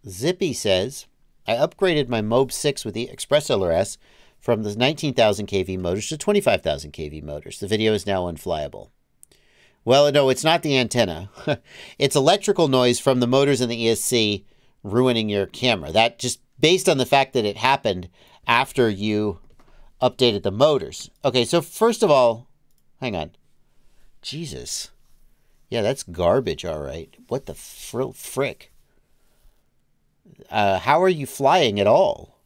Zippy says, I upgraded my Mob 6 with the Express LRS from the 19,000 kV motors to 25,000 kV motors. The video is now unflyable. Well, no, it's not the antenna. It's electrical noise from the motors in the ESC ruining your camera. That just based on the fact that it happened after you updated the motors. Okay, so first of all, hang on. Jesus. Yeah, that's garbage, all right. What the frick? How are you flying at all?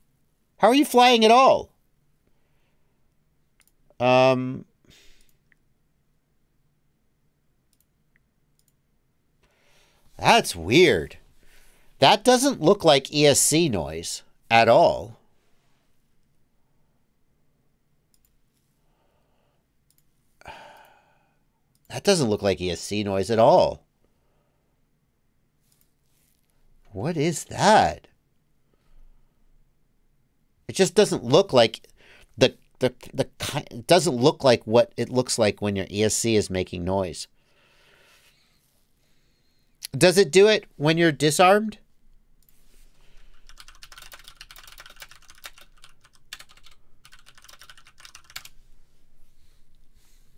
How are you flying at all? That's weird. That doesn't look like ESC noise at all. That doesn't look like ESC noise at all. What is that? It just doesn't look like it doesn't look like what it looks like when your ESC is making noise. Does it do it when you're disarmed?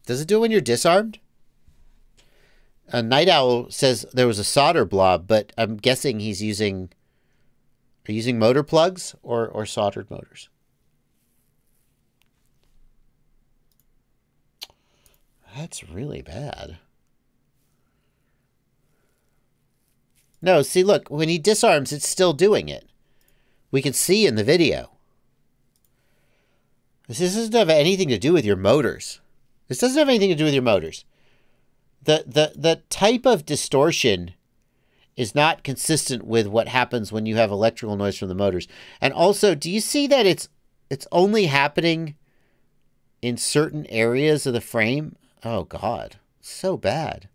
Does it do it when you're disarmed? Night Owl says there was a solder blob, but I'm guessing he's using... Are you using motor plugs or soldered motors? That's really bad. No, see, look, when he disarms, it's still doing it. We can see in the video. This doesn't have anything to do with your motors. This doesn't have anything to do with your motors. The type of distortion is not consistent with what happens when you have electrical noise from the motors. And also, do you see that it's only happening in certain areas of the frame? Oh, God. So bad.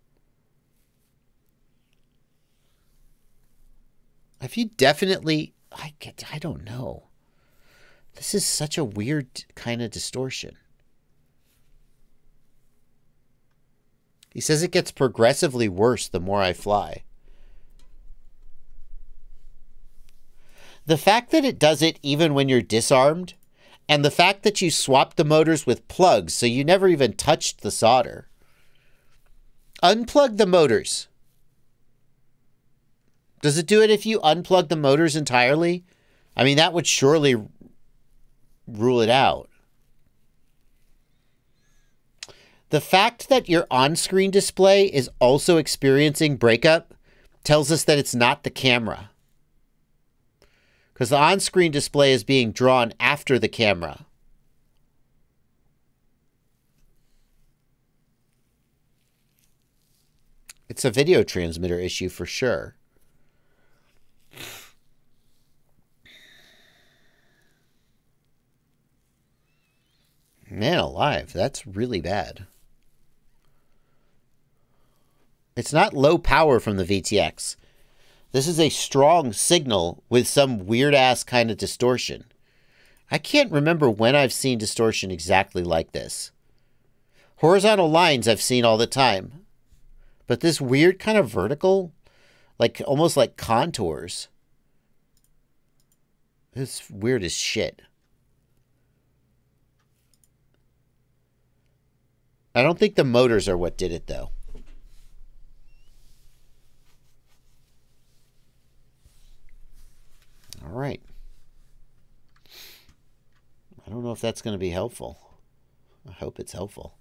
Have you definitely... I don't know. This is such a weird kind of distortion. He says it gets progressively worse the more I fly. The fact that it does it even when you're disarmed, and the fact that you swapped the motors with plugs, so you never even touched the solder. Unplug the motors. Does it do it if you unplug the motors entirely? I mean, that would surely rule it out. The fact that your on-screen display is also experiencing breakup tells us that it's not the camera. Because the on-screen display is being drawn after the camera. It's a video transmitter issue for sure. Man alive, that's really bad. It's not low power from the VTX. This is a strong signal with some weird-ass kind of distortion. I can't remember when I've seen distortion exactly like this. Horizontal lines I've seen all the time. But this weird kind of vertical, like almost like contours. It's weird as shit. I don't think the motors are what did it, though. All right. I don't know if that's going to be helpful. I hope it's helpful.